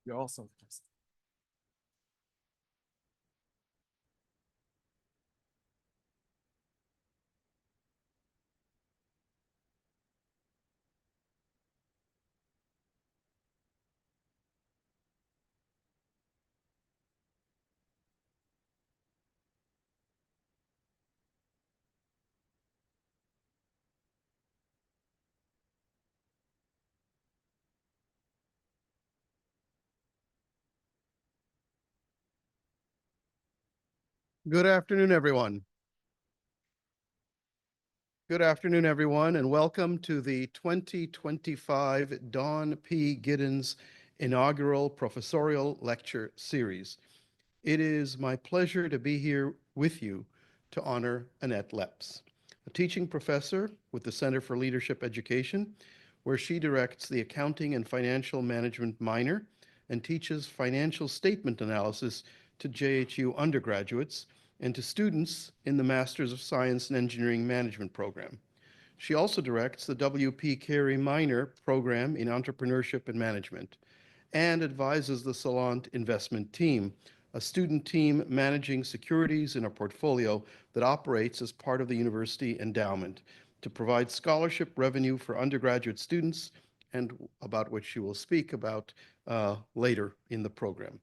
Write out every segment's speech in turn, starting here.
You're also. Good afternoon, everyone. Good afternoon, everyone, and welcome to the 2025 Don P. Giddens Inaugural Professorial Lecture Series. It is my pleasure to be here with you to honor Annette Leps, a teaching professor with the Center for Leadership Education, where she directs the Accounting and Financial Management minor and teaches financial statement analysis to JHU undergraduates and to students in the Masters of Science and Engineering Management program. She also directs the W.P. Carey minor program in entrepreneurship and management and advises the Salant investment team, a student team managing securities in a portfolio that operates as part of the university endowment to provide scholarship revenue for undergraduate students, and about which she will speak about later in the program.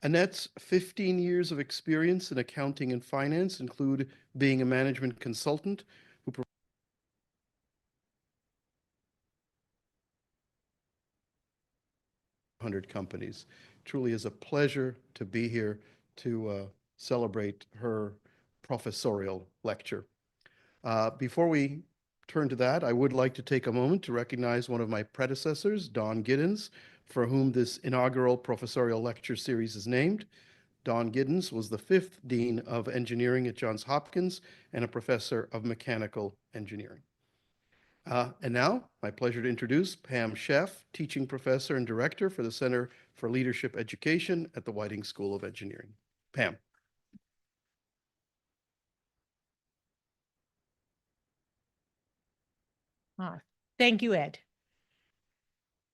Annette's 15 years of experience in accounting and finance include being a management consultant who 100 companies. Truly is a pleasure to be here to celebrate her professorial lecture. Before we turn to that, I would like to take a moment to recognize one of my predecessors, Don Giddens, for whom this inaugural professorial lecture series is named. Don Giddens was the 5th Dean of Engineering at Johns Hopkins and a professor of mechanical engineering. And now, my pleasure to introduce Pam Sheff, teaching professor and director for the Center for Leadership Education at the Whiting School of Engineering. Pam. Thank you, Ed.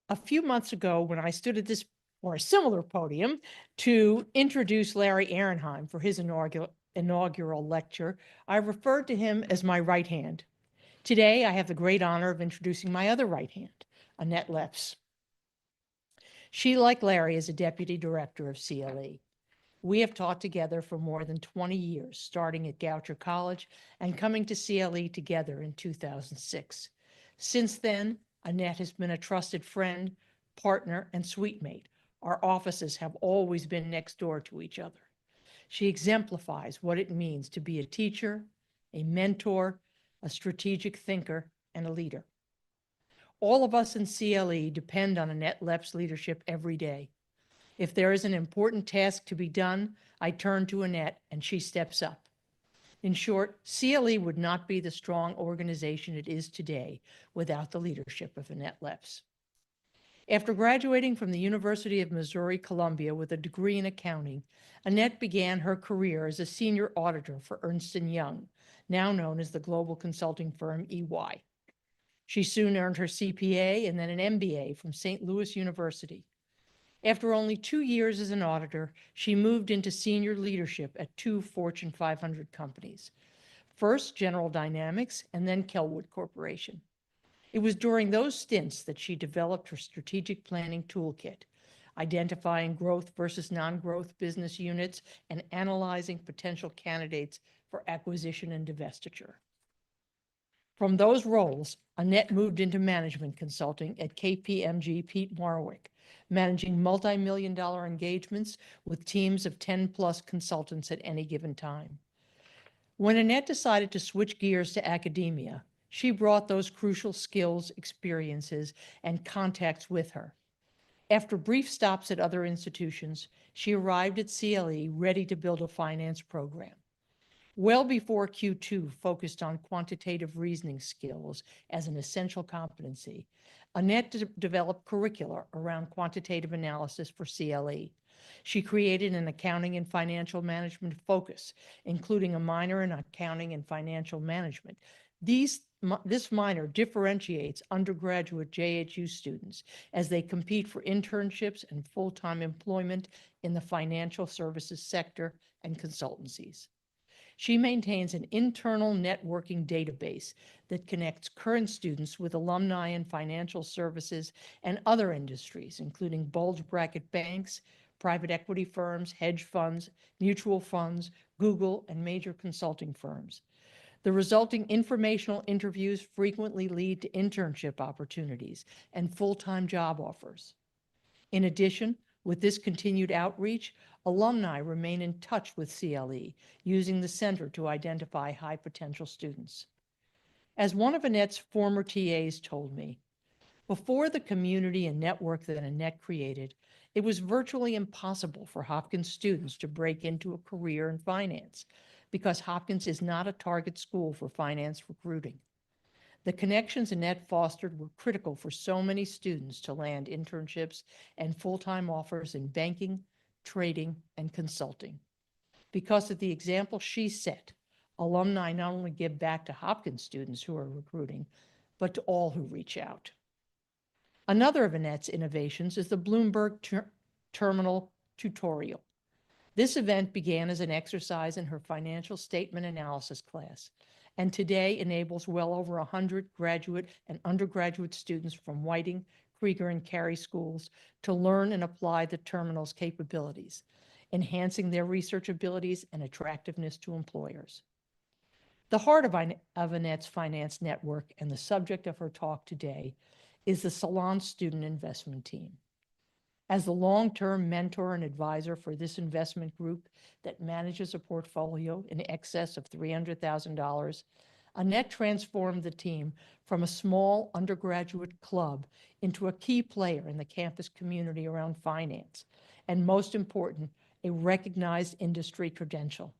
A few months ago, when I stood at this or a similar podium to introduce Larry Ehrenheim for his inaugural lecture, I referred to him as my right hand. Today, I have the great honor of introducing my other right hand, Annette Leps. She, like Larry, is a deputy director of CLE. We have taught together for more than 20 years, starting at Goucher College and coming to CLE together in 2006. Since then, Annette has been a trusted friend, partner, and suite mate. Our offices have always been next door to each other. She exemplifies what it means to be a teacher, a mentor, a strategic thinker, and a leader. All of us in CLE depend on Annette Leps' leadership every day. If there is an important task to be done, I turn to Annette and she steps up. In short, CLE would not be the strong organization it is today without the leadership of Annette Leps. After graduating from the University of Missouri-Columbia with a degree in accounting, Annette began her career as a senior auditor for Ernst & Young, now known as the global consulting firm EY. She soon earned her CPA and then an MBA from St. Louis University. After only 2 years as an auditor, she moved into senior leadership at 2 Fortune 500 companies. First, General Dynamics, and then Kellwood Corporation. It was during those stints that she developed her strategic planning toolkit, identifying growth versus non-growth business units and analyzing potential candidates for acquisition and divestiture. From those roles, Annette moved into management consulting at KPMG Pete Marwick, managing multi-million-dollar engagements with teams of 10-plus consultants at any given time. When Annette decided to switch gears to academia, she brought those crucial skills, experiences, and contacts with her. After brief stops at other institutions, she arrived at CLE ready to build a finance program. Well before Q2 focused on quantitative reasoning skills as an essential competency, Annette developed curricula around quantitative analysis for CLE. She created an accounting and financial management focus, including a minor in accounting and financial management. This minor differentiates undergraduate JHU students as they compete for internships and full-time employment in the financial services sector and consultancies. She maintains an internal networking database that connects current students with alumni in financial services and other industries, including bulge bracket banks, private equity firms, hedge funds, mutual funds, Google, and major consulting firms. The resulting informational interviews frequently lead to internship opportunities and full-time job offers. In addition, with this continued outreach, alumni remain in touch with CLE, using the center to identify high potential students. As one of Annette's former TAs told me, before the community and network that Annette created, it was virtually impossible for Hopkins students to break into a career in finance because Hopkins is not a target school for finance recruiting. The connections Annette fostered were critical for so many students to land internships and full-time offers in banking, trading, and consulting. Because of the example she set, alumni not only give back to Hopkins students who are recruiting, but to all who reach out. Another of Annette's innovations is the Bloomberg Terminal Tutorial. This event began as an exercise in her financial statement analysis class, and today enables well over 100 graduate and undergraduate students from Whiting, Krieger, and Carey schools to learn and apply the terminal's capabilities, enhancing their research abilities and attractiveness to employers. The heart of Annette's finance network and the subject of her talk today is the Salant Student Investment Team. As the long-term mentor and advisor for this investment group that manages a portfolio in excess of $300,000, Annette transformed the team from a small undergraduate club into a key player in the campus community around finance, and most important, a recognized industry credential.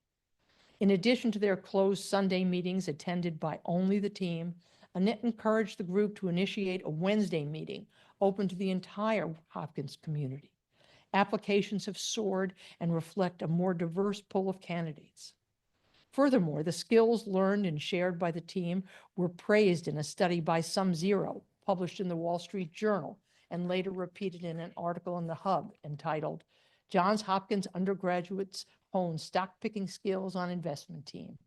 In addition to their closed Sunday meetings attended by only the team, Annette encouraged the group to initiate a Wednesday meeting open to the entire Hopkins community. Applications have soared and reflect a more diverse pool of candidates. Furthermore, the skills learned and shared by the team were praised in a study by SumZero, published in the Wall Street Journal, and later repeated in an article in the Hub entitled, Johns Hopkins Undergraduates Hone Stock-Picking Skills on Investment Team.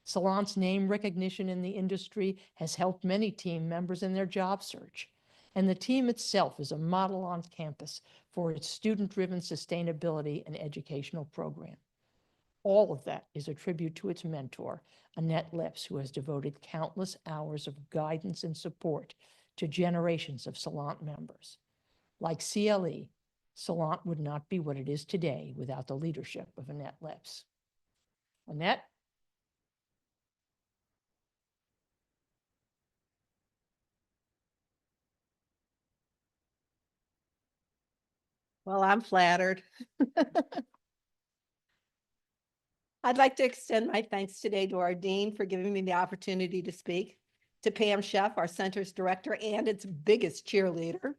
Salant's name recognition in the industry has helped many team members in their job search, and the team itself is a model on campus for its student-driven sustainability and educational program. All of that is a tribute to its mentor, Annette Leps, who has devoted countless hours of guidance and support to generations of Salant members. Like CLE, Salant would not be what it is today without the leadership of Annette Leps. Annette? Well, I'm flattered. I'd like to extend my thanks today to our dean for giving me the opportunity to speak, to Pam Sheff, our center's director and its biggest cheerleader,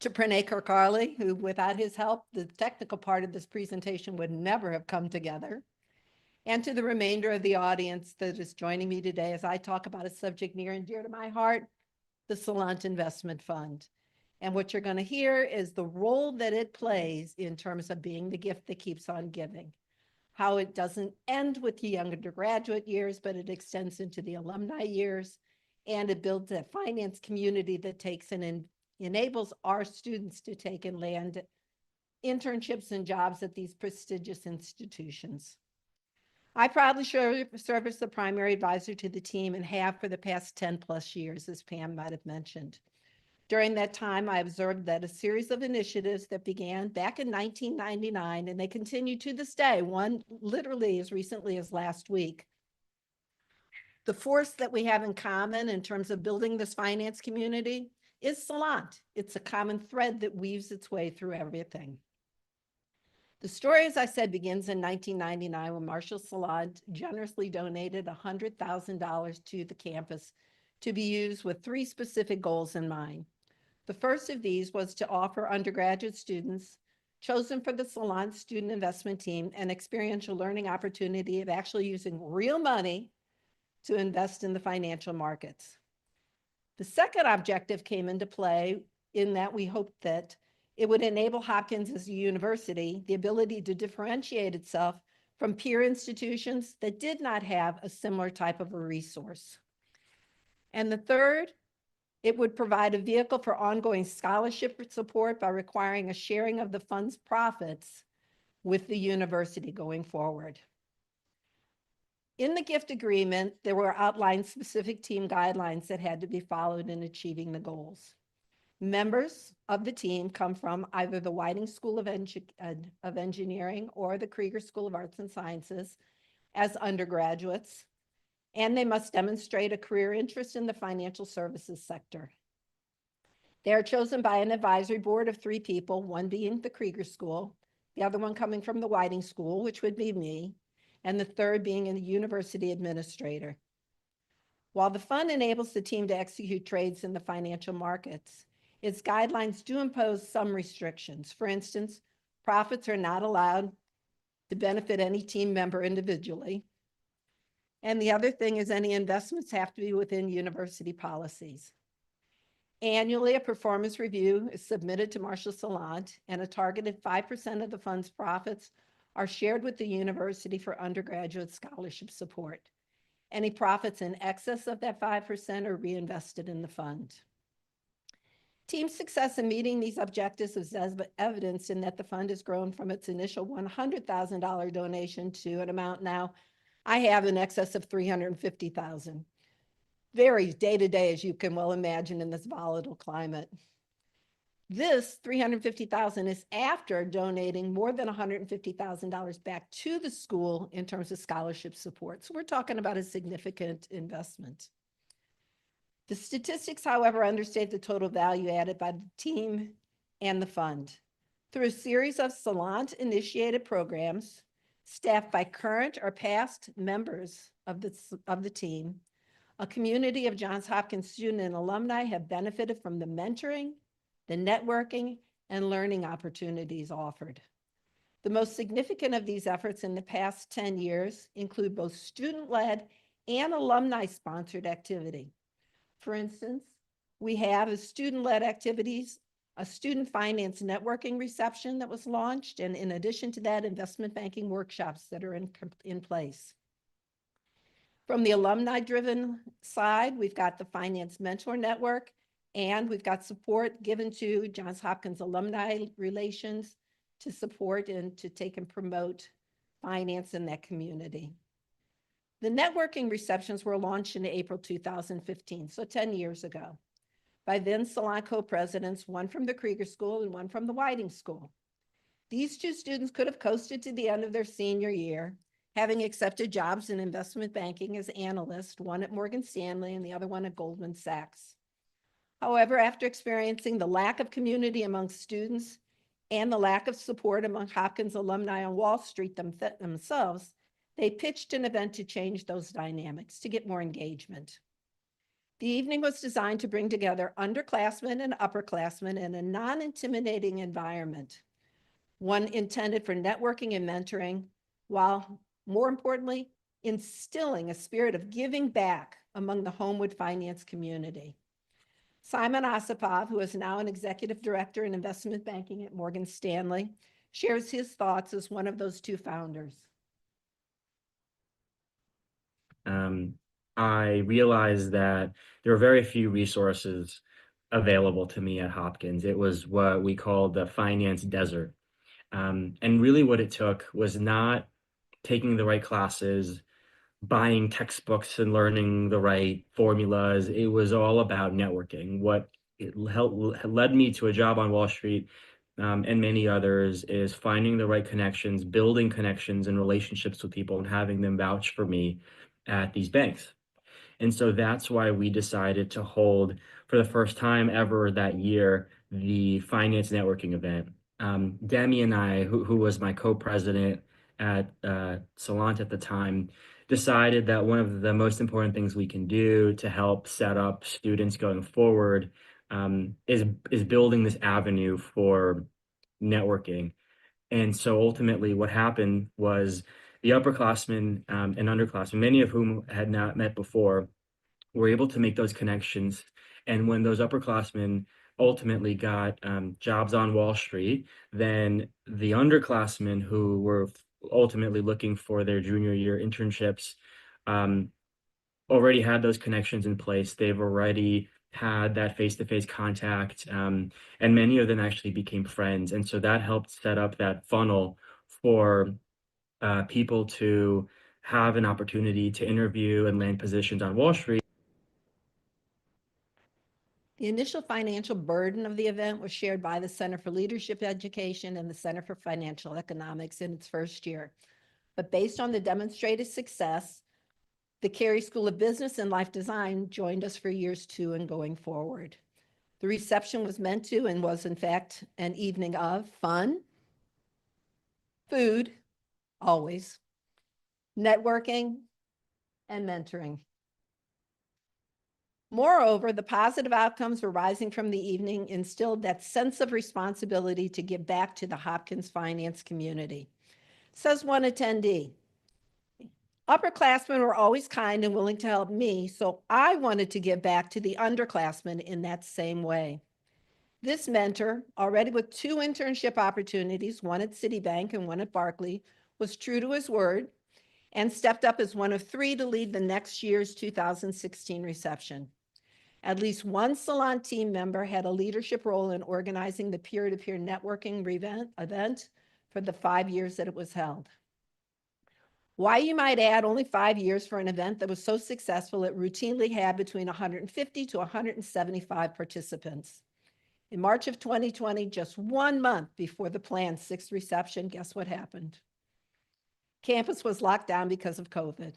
to Pranay Karkarli, who without his help, the technical part of this presentation would never have come together, and to the remainder of the audience that is joining me today as I talk about a subject near and dear to my heart, the Salant Investment Fund. And what you're going to hear is the role that it plays in terms of being the gift that keeps on giving. How it doesn't end with the young undergraduate years, but it extends into the alumni years. And it builds a finance community that takes and enables our students to take and land internships and jobs at these prestigious institutions. I proudly serve as the primary advisor to the team and have for the past 10 plus years, as Pam might have mentioned. During that time, I observed that a series of initiatives that began back in 1999, and they continue to this day, one literally as recently as last week. The force that we have in common in terms of building this finance community is Salant. It's a common thread that weaves its way through everything. The story, as I said, begins in 1999 when Marshal Salant generously donated $100,000 to the campus to be used with 3 specific goals in mind. The first of these was to offer undergraduate students chosen for the Salant student investment team, an experiential learning opportunity of actually using real money to invest in the financial markets. The second objective came into play in that we hoped that it would enable Hopkins as a university the ability to differentiate itself from peer institutions that did not have a similar type of a resource. And the third, it would provide a vehicle for ongoing scholarship support by requiring a sharing of the fund's profits with the university going forward. In the gift agreement, there were outlined specific team guidelines that had to be followed in achieving the goals. Members of the team come from either the Whiting School of Engineering or the Krieger School of Arts and Sciences as undergraduates, and they must demonstrate a career interest in the financial services sector. They are chosen by an advisory board of 3 people, one being the Krieger School, the other one coming from the Whiting School, which would be me, and the third being a university administrator. While the fund enables the team to execute trades in the financial markets, its guidelines do impose some restrictions. For instance, profits are not allowed to benefit any team member individually. And the other thing is any investments have to be within university policies. Annually, a performance review is submitted to Marshal Salant, and a targeted 5% of the fund's profits are shared with the university for undergraduate scholarship support. Any profits in excess of that 5% are reinvested in the fund. Team success in meeting these objectives is evidenced in that the fund has grown from its initial $100,000 donation to an amount now I have in excess of $350,000. Varies day to day, as you can well imagine, in this volatile climate. This $350,000 is after donating more than $150,000 back to the school in terms of scholarship support. So we're talking about a significant investment. The statistics, however, understate the total value added by the team and the fund. Through a series of Salant-initiated programs, staffed by current or past members of the team, a community of Johns Hopkins student and alumni have benefited from the mentoring, the networking, and learning opportunities offered. The most significant of these efforts in the past 10 years include both student-led and alumni-sponsored activity. For instance, we have a student-led activities, a student finance networking reception that was launched, and in addition to that, investment banking workshops that are in place. From the alumni-driven side, we've got the Finance Mentor Network, and we've got support given to Johns Hopkins Alumni Relations to support and to take and promote finance in that community. The networking receptions were launched in April 2015, so 10 years ago, by then Salant co-presidents, one from the Krieger School and one from the Whiting School. These 2 students could have coasted to the end of their senior year, having accepted jobs in investment banking as analysts, one at Morgan Stanley and the other one at Goldman Sachs. However, after experiencing the lack of community among students and the lack of support among Hopkins alumni on Wall Street themselves, they pitched an event to change those dynamics, to get more engagement. The evening was designed to bring together underclassmen and upperclassmen in a non-intimidating environment, one intended for networking and mentoring, while more importantly, instilling a spirit of giving back among the Homewood finance community. Simon Osipov, who is now an executive director in investment banking at Morgan Stanley, shares his thoughts as one of those 2 founders. I realized that there were very few resources available to me at Hopkins. It was what we called the finance desert. And really what it took was not taking the right classes, buying textbooks and learning the right formulas. It was all about networking. What it led me to a job on Wall Street and many others is finding the right connections, building connections and relationships with people and having them vouch for me at these banks. And so that's why we decided to hold, for the first time ever that year, the finance networking event. Demi and I, who was my co-president at Salant at the time, decided that one of the most important things we can do to help set up students going forward is building this avenue for networking. And so ultimately what happened was the upperclassmen and underclassmen, many of whom had not met before, were able to make those connections. And when those upperclassmen ultimately got jobs on Wall Street, then the underclassmen who were ultimately looking for their junior year internships already had those connections in place. They've already had that face-to-face contact, and many of them actually became friends. And so that helped set up that funnel for people to have an opportunity to interview and land positions on Wall Street. The initial financial burden of the event was shared by the Center for Leadership Education and the Center for Financial Economics in its first year. But based on the demonstrated success, the Carey School of Business and Life Design joined us for years 2 and going forward. The reception was meant to and was in fact an evening of fun, food, always, networking, and mentoring. Moreover, the positive outcomes arising from the evening instilled that sense of responsibility to give back to the Hopkins finance community. Says one attendee, upperclassmen were always kind and willing to help me, so I wanted to give back to the underclassmen in that same way. This mentor, already with 2 internship opportunities, one at Citibank and one at Barclays, was true to his word and stepped up as one of 3 to lead the next year's 2016 reception. At least one Salant team member had a leadership role in organizing the peer-to-peer networking event for the 5 years that it was held. Why, you might add, only 5 years for an event that was so successful it routinely had between 150 to 175 participants. In March of 2020, just 1 month before the planned 6th reception, guess what happened? Campus was locked down because of COVID.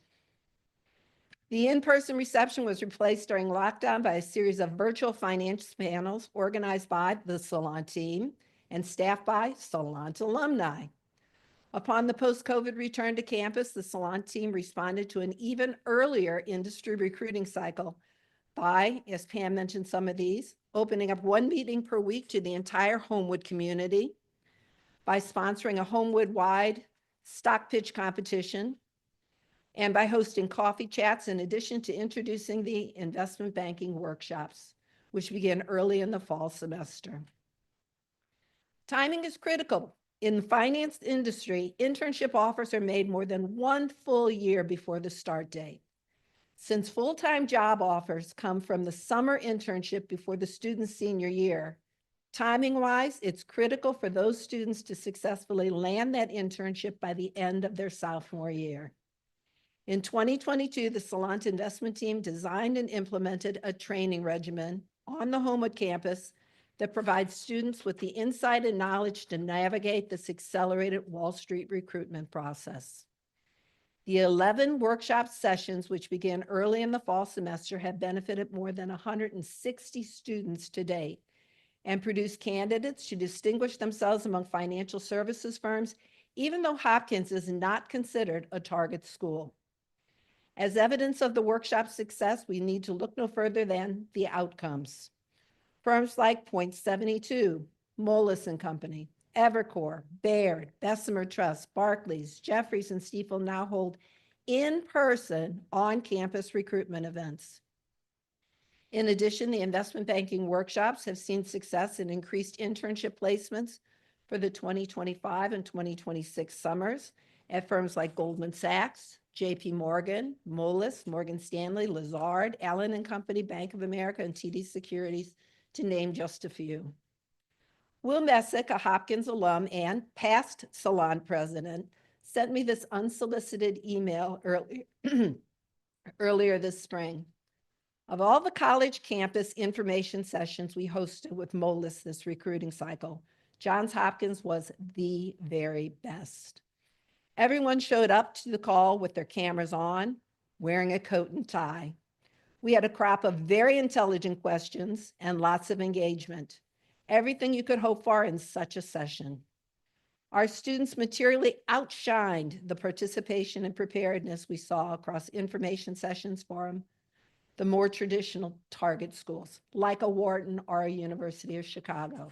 The in-person reception was replaced during lockdown by a series of virtual finance panels organized by the Salant team and staffed by Salant alumni. Upon the post-COVID return to campus, the Salant team responded to an even earlier industry recruiting cycle by, as Pam mentioned some of these, opening up 1 meeting per week to the entire Homewood community, by sponsoring a Homewood-wide stock pitch competition, and by hosting coffee chats in addition to introducing the investment banking workshops, which began early in the fall semester. Timing is critical. In the finance industry, internship offers are made more than 1 full year before the start date. Since full-time job offers come from the summer internship before the student's senior year, timing-wise, it's critical for those students to successfully land that internship by the end of their sophomore year. In 2022, the Salant investment team designed and implemented a training regimen on the Homewood campus that provides students with the insight and knowledge to navigate this accelerated Wall Street recruitment process. The 11 workshop sessions, which began early in the fall semester, have benefited more than 160 students to date and produced candidates to distinguish themselves among financial services firms, even though Hopkins is not considered a target school. As evidence of the workshop's success, we need to look no further than the outcomes. Firms like Point72, Moelis & Company, Evercore, Baird, Bessemer Trust, Barclays, Jefferies, and Stifel now hold in-person on-campus recruitment events. In addition, the investment banking workshops have seen success in increased internship placements for the 2025 and 2026 summers at firms like Goldman Sachs, JP Morgan, Moelis, Morgan Stanley, Lazard, Allen & Company, Bank of America, and TD Securities, to name just a few. Will Messick, a Hopkins alum and past Salant president, sent me this unsolicited email earlier this spring. Of all the college campus information sessions we hosted with Moelis this recruiting cycle, Johns Hopkins was the very best. Everyone showed up to the call with their cameras on, wearing a coat and tie. We had a crop of very intelligent questions and lots of engagement. Everything you could hope for in such a session. Our students materially outshined the participation and preparedness we saw across information sessions from the more traditional target schools, like a Wharton or a University of Chicago.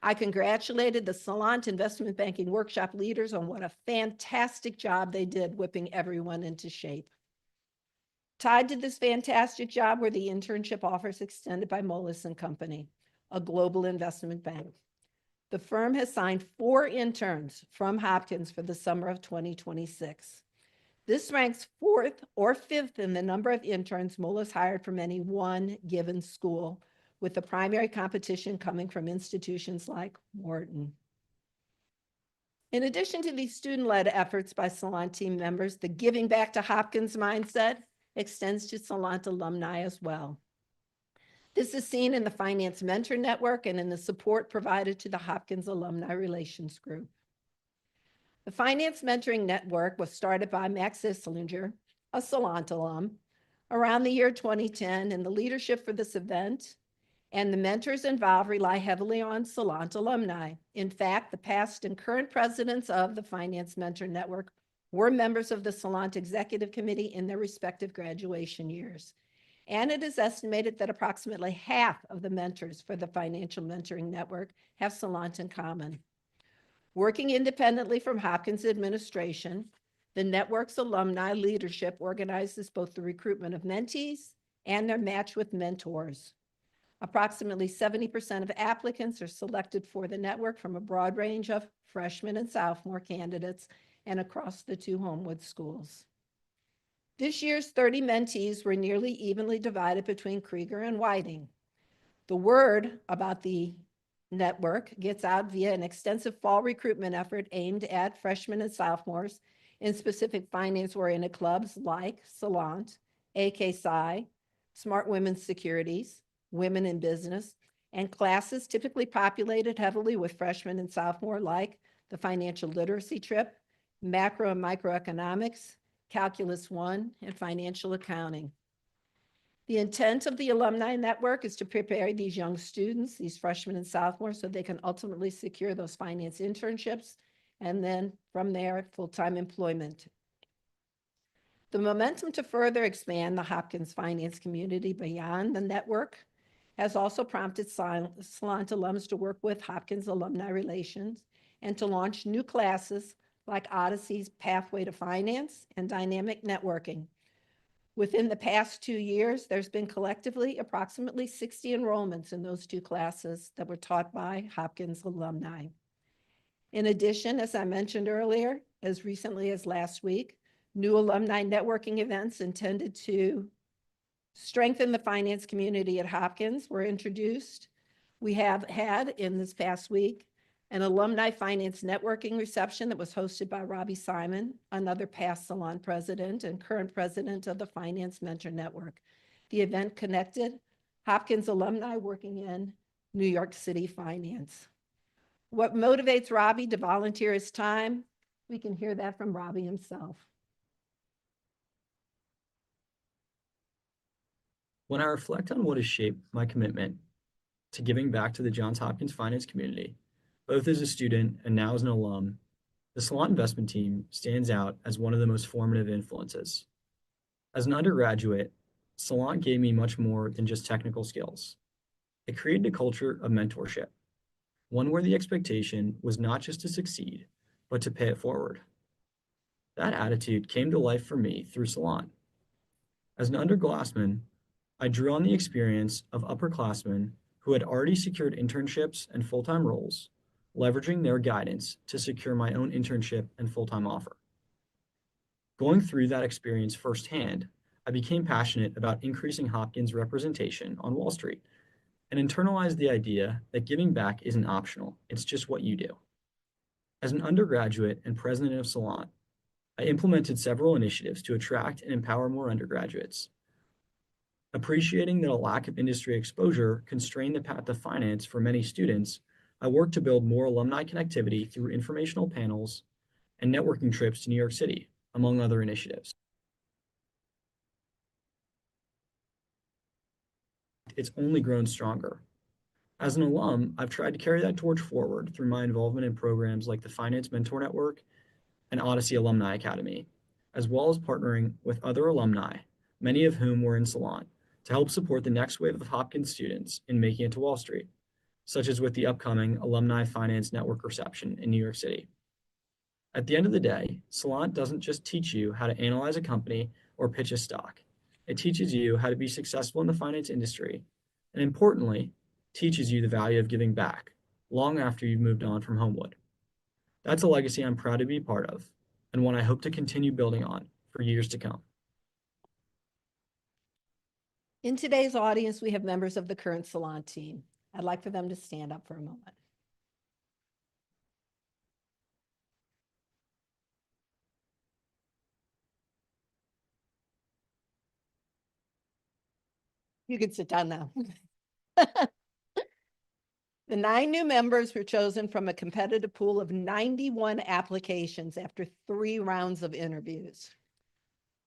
I congratulated the Salant Investment Banking Workshop leaders on what a fantastic job they did whipping everyone into shape. Tied to this fantastic job were the internship offers extended by Moelis & Company, a global investment bank. The firm has signed 4 interns from Hopkins for the summer of 2026. This ranks 4th or 5th in the number of interns Moelis hired from any one given school, with the primary competition coming from institutions like Wharton. In addition to these student-led efforts by Salant team members, the giving back to Hopkins mindset extends to Salant alumni as well. This is seen in the Finance Mentor Network and in the support provided to the Hopkins Alumni Relations Group. The Finance Mentoring Network was started by Max Isslinger, a Salant alum, around the year 2010, and the leadership for this event and the mentors involved rely heavily on Salant alumni. In fact, the past and current presidents of the Finance Mentor Network were members of the Salant Executive Committee in their respective graduation years. And it is estimated that approximately half of the mentors for the Financial Mentoring Network have Salant in common. Working independently from Hopkins administration, the network's alumni leadership organizes both the recruitment of mentees and their match with mentors. Approximately 70% of applicants are selected for the network from a broad range of freshman and sophomore candidates and across the 2 Homewood schools. This year's 30 mentees were nearly evenly divided between Krieger and Whiting. The word about the network gets out via an extensive fall recruitment effort aimed at freshmen and sophomores in specific finance-oriented clubs like Salant, AK Psi, Smart Women's Securities, Women in Business, and classes typically populated heavily with freshmen and sophomore like the Financial Literacy Trip, Macro and Microeconomics, Calculus 1, and Financial Accounting. The intent of the alumni network is to prepare these young students, these freshmen and sophomores, so they can ultimately secure those finance internships and then from there, full-time employment. The momentum to further expand the Hopkins finance community beyond the network has also prompted Salant alums to work with Hopkins Alumni Relations and to launch new classes like Odyssey's Pathway to Finance and Dynamic Networking. Within the past 2 years, there's been collectively approximately 60 enrollments in those 2 classes that were taught by Hopkins alumni. In addition, as I mentioned earlier, as recently as last week, new alumni networking events intended to strengthen the finance community at Hopkins were introduced. We have had in this past week an alumni finance networking reception that was hosted by Robbie Simon, another past Salant president and current president of the Finance Mentor Network. The event connected Hopkins alumni working in New York City finance. What motivates Robbie to volunteer his time? We can hear that from Robbie himself. When I reflect on what has shaped my commitment to giving back to the Johns Hopkins finance community, both as a student and now as an alum, the Salant investment team stands out as one of the most formative influences. As an undergraduate, Salant gave me much more than just technical skills. It created a culture of mentorship, one where the expectation was not just to succeed, but to pay it forward. That attitude came to life for me through Salant. As an underclassman, I drew on the experience of upperclassmen who had already secured internships and full-time roles, leveraging their guidance to secure my own internship and full-time offer. Going through that experience firsthand, I became passionate about increasing Hopkins' representation on Wall Street and internalized the idea that giving back isn't optional, it's just what you do. As an undergraduate and president of Salant, I implemented several initiatives to attract and empower more undergraduates. Appreciating that a lack of industry exposure constrained the path to finance for many students, I worked to build more alumni connectivity through informational panels and networking trips to New York City, among other initiatives. It's only grown stronger. As an alum, I've tried to carry that torch forward through my involvement in programs like the Finance Mentor Network and Odyssey Alumni Academy, as well as partnering with other alumni, many of whom were in Salant, to help support the next wave of Hopkins students in making it to Wall Street. such as with the upcoming Alumni Finance Network reception in New York City. At the end of the day, Salant doesn't just teach you how to analyze a company or pitch a stock. It teaches you how to be successful in the finance industry, and importantly, teaches you the value of giving back long after you've moved on from Homewood. That's a legacy I'm proud to be part of, and one I hope to continue building on for years to come. In today's audience, we have members of the current Salant team. I'd like for them to stand up for a moment. You can sit down now. The 9 new members were chosen from a competitive pool of 91 applications after 3 rounds of interviews.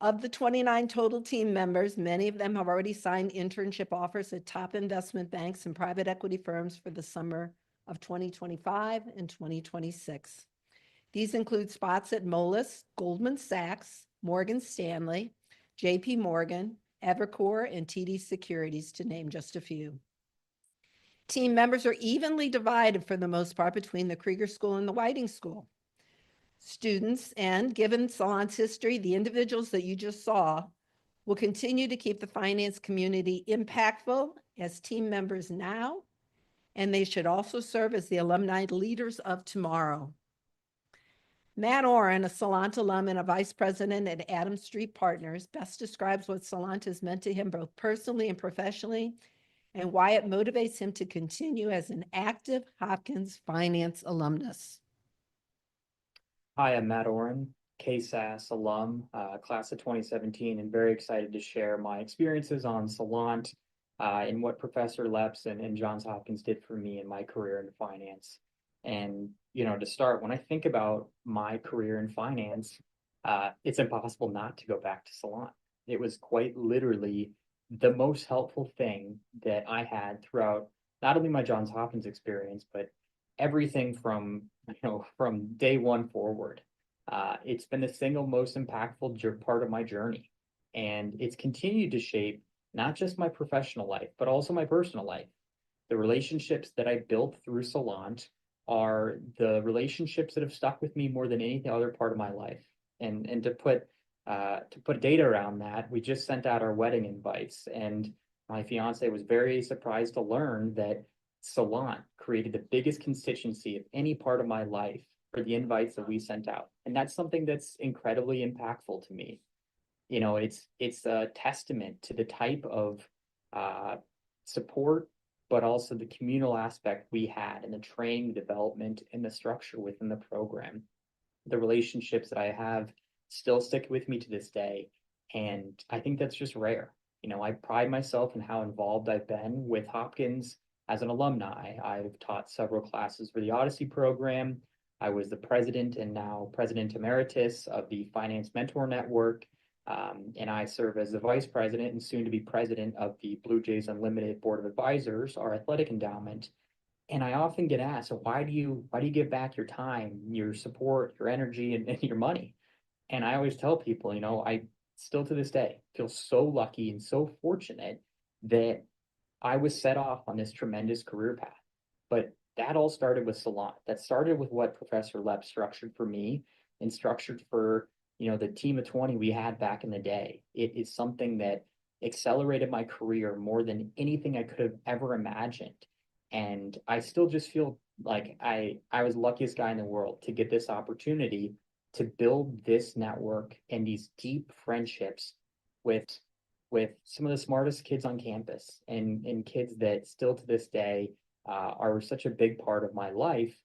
Of the 29 total team members, many of them have already signed internship offers at top investment banks and private equity firms for the summer of 2025 and 2026. These include spots at Moelis, Goldman Sachs, Morgan Stanley, JP Morgan, Evercore, and TD Securities, to name just a few. Team members are evenly divided for the most part between the Krieger School and the Whiting School. Students, and given Salant's history, the individuals that you just saw will continue to keep the finance community impactful as team members now, and they should also serve as the alumni leaders of tomorrow. Matt Oren, a Salant alum and a vice president at Adams Street Partners, best describes what Salant has meant to him both personally and professionally, and why it motivates him to continue as an active Hopkins finance alumnus. Hi, I'm Matt Oren, KSAS alum, class of 2017, and very excited to share my experiences on Salant and what Professor Leps and Johns Hopkins did for me in my career in finance. And, you know, to start, when I think about my career in finance, it's impossible not to go back to Salant. It was quite literally the most helpful thing that I had throughout not only my Johns Hopkins experience, but everything from day one forward. It's been the single most impactful part of my journey, and it's continued to shape not just my professional life, but also my personal life. The relationships that I built through Salant are the relationships that have stuck with me more than any other part of my life. And to put data around that, we just sent out our wedding invites, and my fiance was very surprised to learn that Salant created the biggest constituency of any part of my life for the invites that we sent out. And that's something that's incredibly impactful to me. You know, it's a testament to the type of support, but also the communal aspect we had and the training, development, and the structure within the program. The relationships that I have still stick with me to this day. And I think that's just rare. You know, I pride myself in how involved I've been with Hopkins as an alumni. I've taught several classes for the Odyssey program. I was the president and now president emeritus of the Finance Mentor Network. And I serve as the vice president and soon to be president of the Blue Jays Unlimited Board of Advisors, our athletic endowment. And I often get asked, so why do you give back your time, your support, your energy, and your money? And I always tell people, you know, I still to this day feel so lucky and so fortunate that I was set off on this tremendous career path. But that all started with Salant. That started with what Professor Leps structured for me and structured for, you know, the team of 20 we had back in the day. It is something that accelerated my career more than anything I could have ever imagined. And I still just feel like I was the luckiest guy in the world to get this opportunity to build this network and these deep friendships with some of the smartest kids on campus and kids that still to this day are such a big part of my life,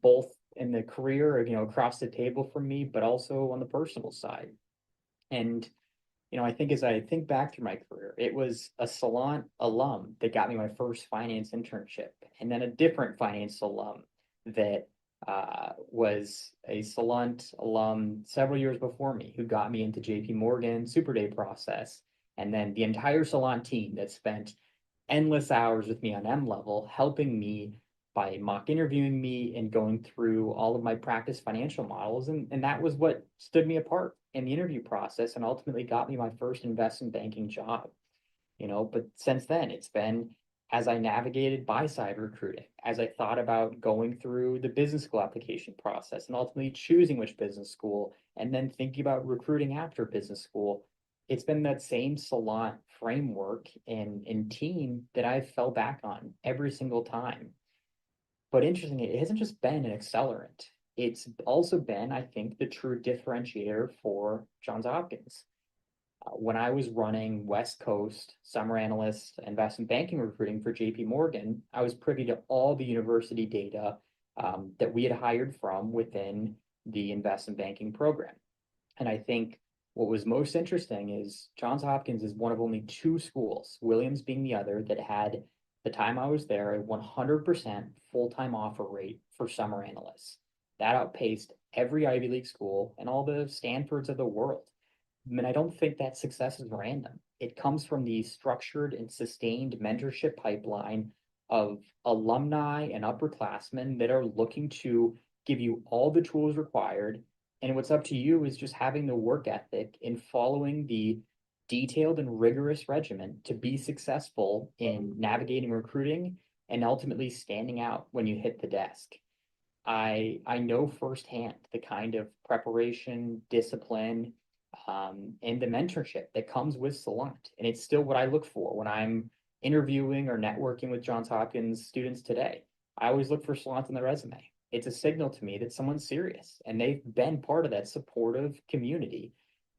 both in the career, you know, across the table from me, but also on the personal side. And, you know, I think as I think back through my career, it was a Salant alum that got me my first finance internship, and then a different finance alum that was a Salant alum several years before me who got me into JP Morgan Super Day process. And then the entire Salant team that spent endless hours with me on M level, helping me by mock interviewing me and going through all of my practice financial models. And that was what stood me apart in the interview process and ultimately got me my first investment banking job. You know, but since then it's been as I navigated buy-side recruiting, as I thought about going through the business school application process and ultimately choosing which business school, and then thinking about recruiting after business school, it's been that same Salant framework and team that I fell back on every single time. But interestingly, it hasn't just been an accelerant. It's also been, I think, the true differentiator for Johns Hopkins. When I was running West Coast summer analyst investment banking recruiting for JP Morgan, I was privy to all the university data that we had hired from within the investment banking program. And I think what was most interesting is Johns Hopkins is one of only two schools, Williams being the other, that had, the time I was there, a 100% full-time offer rate for summer analysts. That outpaced every Ivy League school and all the Stanfords of the world. I mean, I don't think that success is random. It comes from the structured and sustained mentorship pipeline of alumni and upperclassmen that are looking to give you all the tools required. And what's up to you is just having the work ethic and following the detailed and rigorous regimen to be successful in navigating recruiting and ultimately standing out when you hit the desk. I know firsthand the kind of preparation, discipline, and the mentorship that comes with Salant. And it's still what I look for when I'm interviewing or networking with Johns Hopkins students today. I always look for Salant on the resume. It's a signal to me that someone's serious and they've been part of that supportive community.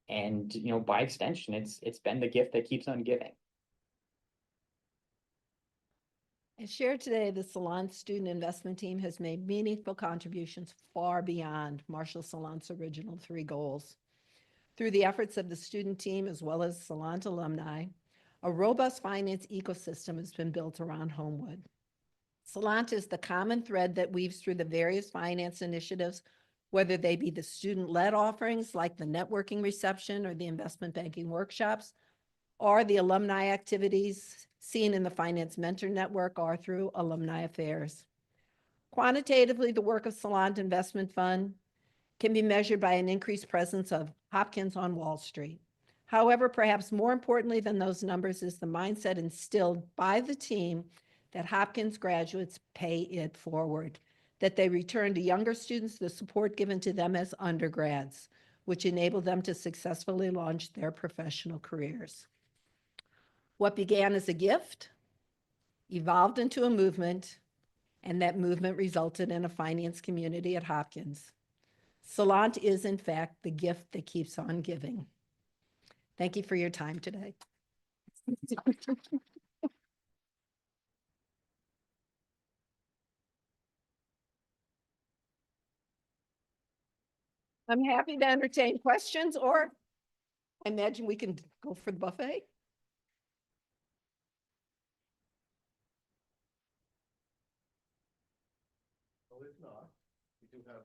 And by extension, it's been the gift that keeps on giving. As shared today, the Salant student investment team has made meaningful contributions far beyond Marshal Salant's original 3 goals. Through the efforts of the student team as well as Salant alumni, a robust finance ecosystem has been built around Homewood. Salant is the common thread that weaves through the various finance initiatives, whether they be the student-led offerings like the networking reception or the investment banking workshops, or the alumni activities seen in the Finance Mentor Network or through Alumni Affairs. Quantitatively, the work of Salant Investment Fund can be measured by an increased presence of Hopkins on Wall Street. However, perhaps more importantly than those numbers is the mindset instilled by the team that Hopkins graduates pay it forward, that they return to younger students the support given to them as undergrads, which enabled them to successfully launch their professional careers. What began as a gift evolved into a movement, and that movement resulted in a finance community at Hopkins. Salant is, in fact, the gift that keeps on giving. Thank you for your time today. I'm happy to entertain questions, or I imagine we can go for the buffet. Well, if not, we do have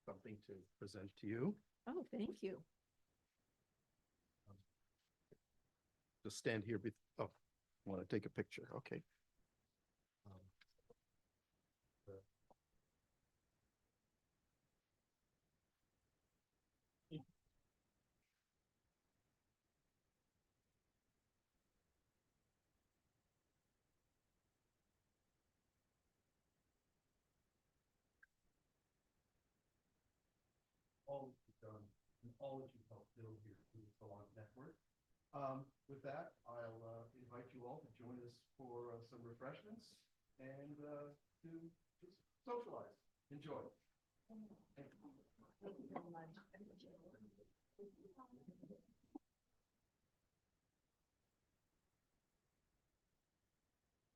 something to present to you. Oh, thank you. Just stand here. Oh, want to take a picture? Okay. All that you've done and all that you've helped build here through the Salant Network. With that, I'll invite you all to join us for some refreshments and to just socialize. Enjoy. Thank you. Thank you very much.